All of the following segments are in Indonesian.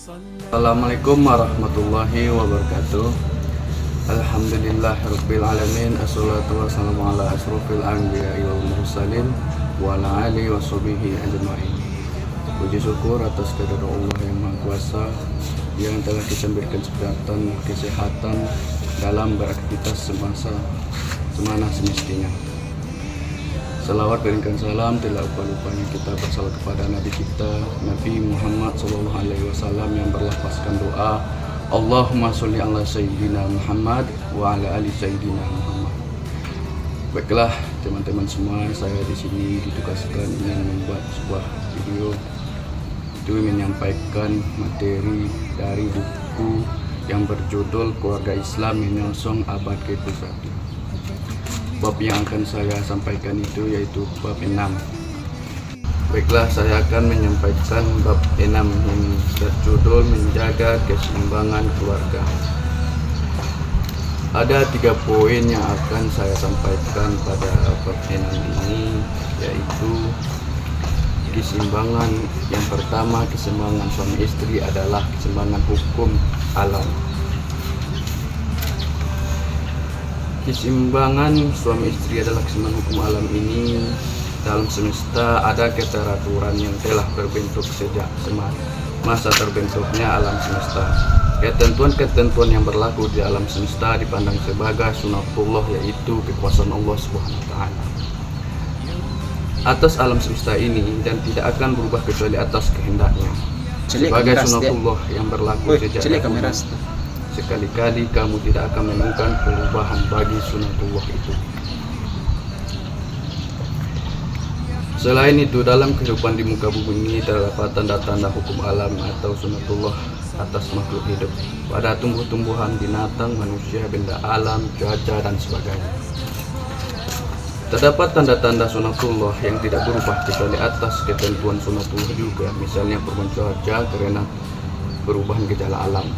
Assalamualaikum warahmatullahi wabarakatuh. Alhamdulillahirabbil alamin. Assalatu wassalamu ala asrofil anbiya'i wal mursalin wa ala alihi washabihi ajma'in. Puji syukur atas kehadirat Allah yang Maha Kuasa yang telah kita berikan kesehatan dalam beraktivitas semana semestinya. Salawat dan salam tidak lupa-lupanya kita bersalawat kepada Nabi kita Nabi Muhammad SAW yang berlafazkan doa Allahumma sholli ala Sayyidina Muhammad wa ala ali Sayyidina Muhammad. Baiklah teman-teman semua, saya di sini ditugaskan ingin membuat sebuah video itu menyampaikan materi dari buku yang berjudul Keluarga Islam Menyongsong Abad ke-21. Bab yang akan saya sampaikan itu yaitu bab 6. Baiklah, saya akan menyampaikan bab 6 ini berjudul Menjaga Keseimbangan Keluarga. Ada 3 poin yang akan saya sampaikan pada bab 6 ini, yaitu keseimbangan. Yang pertama, keseimbangan suami istri adalah keseimbangan hukum alam. Keseimbangan suami istri adalah keseimbangan hukum alam ini. Dalam semesta ada keteraturan yang telah berbentuk sejak masa terbentuknya alam semesta. Ketentuan-ketentuan yang berlaku di alam semesta dipandang sebagai sunatullah, yaitu kekuasaan Allah Subhanahu wa taala atas alam semesta ini dan tidak akan berubah kecuali atas kehendaknya. Sebagai sunatullah yang berlaku sejak dahulu. Sekali-kali kamu tidak akan menemukan perubahan bagi sunatullah itu. Selain itu, dalam kehidupan di muka bumi ini terdapat tanda-tanda hukum alam atau sunatullah atas makhluk hidup pada tumbuh-tumbuhan, binatang, manusia, benda alam, cuaca, dan sebagainya. Terdapat tanda-tanda sunatullah yang tidak berubah kecuali atas ketentuan sunatullah juga, misalnya perubahan cuaca karena perubahan gejala alam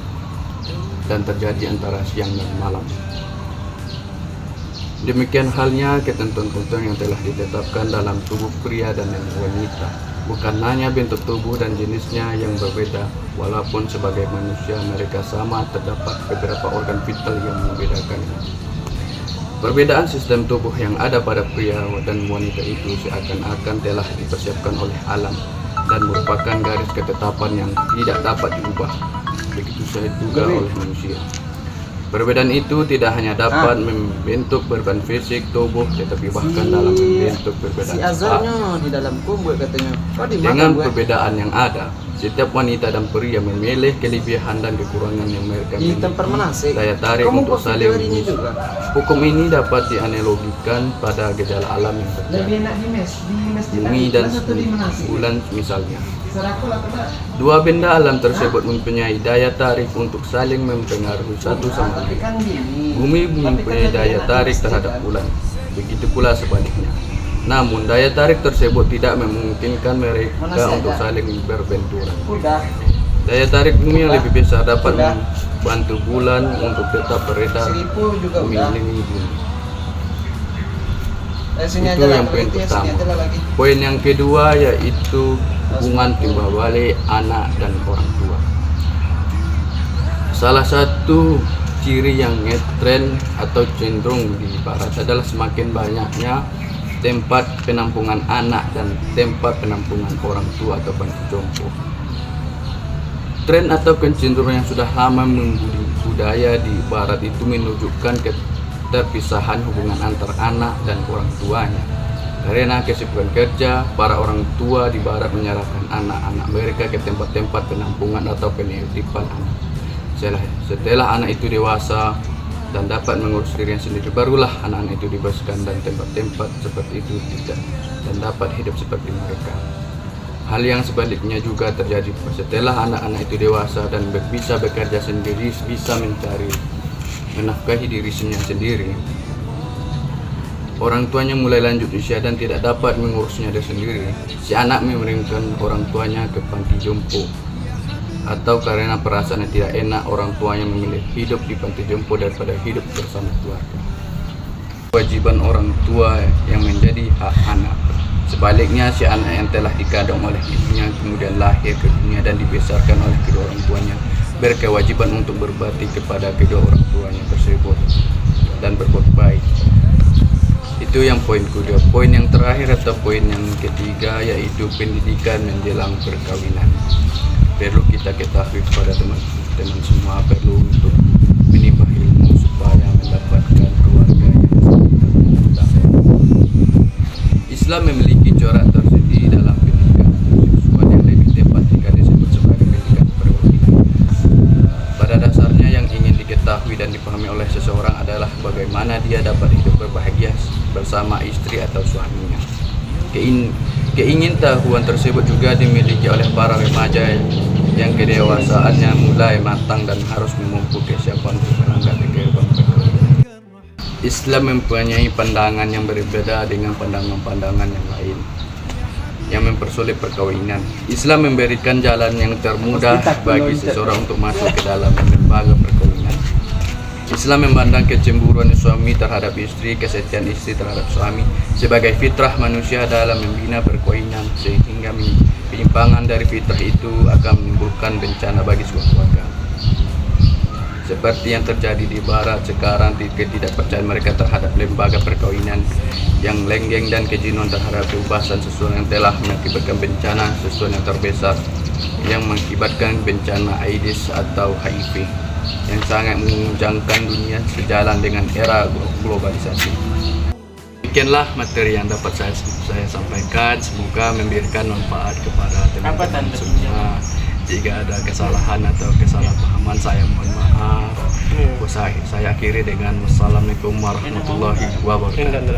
dan terjadi antara siang dan malam. Demikian halnya ketentuan-ketentuan yang telah ditetapkan dalam tubuh pria dan wanita. Bukan hanya bentuk tubuh dan jenisnya yang berbeda, walaupun sebagai manusia mereka sama, terdapat beberapa organ vital yang membedakannya. Perbedaan sistem tubuh yang ada pada pria dan wanita itu seakan-akan telah dipersiapkan oleh alam dan merupakan garis ketetapan yang tidak dapat diubah. Begitu saja juga oleh manusia. Perbedaan itu tidak hanya dapat membentuk beban fisik tubuh, tetapi bahkan dalam membentuk perbedaan di dalam kumbul katanya. Dengan perbedaan yang ada, setiap wanita dan pria memilih kelebihan dan kekurangan yang mereka miliki. Daya tarik untuk saling mengisi. Hukum ini dapat dianalogikan pada gejala alam yang terjadi. Bumi dan bulan misalnya. Dua benda alam tersebut mempunyai daya tarik untuk saling mempengaruhi satu sama lain. Bumi mempunyai daya tarik terhadap bulan, begitu pula sebaliknya. Namun daya tarik tersebut tidak memungkinkan mereka untuk saling berbenturan. Daya tarik bumi yang lebih besar dapat membantu bulan untuk tetap beredar mengelilingi bumi. Itu yang poin pertama. Poin yang kedua yaitu hubungan timbal balik anak dan orang tua. Salah satu ciri yang ngetren atau cenderung di barat adalah semakin banyaknya tempat penampungan anak dan tempat penampungan orang tua atau panti jompo. Tren atau kecenderungan yang sudah lama budaya di barat itu menunjukkan keterpisahan hubungan antar anak dan orang tuanya. Karena kesibukan kerja, para orang tua di barat menyerahkan anak-anak mereka ke tempat-tempat penampungan atau penitipan anak. Setelah anak itu dewasa dan dapat mengurus dirinya sendiri, barulah anak-anak itu dibebaskan dan tempat-tempat seperti itu tidak dan dapat hidup seperti mereka. Hal yang sebaliknya juga terjadi setelah anak-anak itu dewasa dan bisa bekerja sendiri, bisa menafkahi dirinya sendiri. Orang tuanya mulai lanjut usia dan tidak dapat mengurusnya sendiri. Si anak mengirimkan orang tuanya ke panti jompo, atau karena perasaan yang tidak enak orang tuanya memilih hidup di panti jompo daripada hidup bersama keluarga. Kewajiban orang tua yang menjadi hak anak. Sebaliknya, si anak yang telah dikandung oleh ibunya kemudian lahir ke dunia dan dibesarkan oleh kedua orang tuanya berkewajiban untuk berbakti kepada kedua orang tuanya tersebut dan berbuat baik. Itu yang poin kedua. Poin yang terakhir atau poin yang ketiga yaitu pendidikan menjelang perkawinan. Perlu kita ketahui kepada teman-teman semua, perlu untuk menimba ilmu supaya mendapatkan keluarga yang Islam memiliki corak tersendiri dalam pendidikan seksual yang lebih tepat jika disebut sebagai pendidikan perkawinan. Pada dasarnya yang ingin diketahui dan dipahami oleh seseorang adalah bagaimana dia dapat hidup berbahagia bersama istri atau suaminya. Keingintahuan tersebut juga dimiliki oleh para remaja yang kedewasaannya mulai matang dan harus memupuk kesiapan untuk melangkah ke kehidupan perkawinan. Islam mempunyai pandangan yang berbeda dengan pandangan-pandangan yang lain yang mempersulit perkawinan. Islam memberikan jalan yang termudah bagi seseorang untuk masuk ke dalam lembaga perkawinan. Islam memandang kecemburuan suami terhadap istri, kesetiaan istri terhadap suami sebagai fitrah manusia dalam membina perkawinan, sehingga penyimpangan dari fitrah itu akan menimbulkan bencana bagi sebuah keluarga. Seperti yang terjadi di barat sekarang, ketidakpercayaan mereka terhadap lembaga perkawinan yang lenggeng dan kejenuhan terhadap kebebasan seksual yang telah mengakibatkan bencana seksual yang terbesar yang mengakibatkan bencana AIDS atau HIV yang sangat menguncangkan dunia sejalan dengan era globalisasi. Demikianlah materi yang dapat saya sampaikan, semoga memberikan manfaat kepada teman-teman semua. Jika ada kesalahan atau kesalahpahaman saya mohon maaf. Saya akhiri dengan wassalamualaikum warahmatullahi wabarakatuh.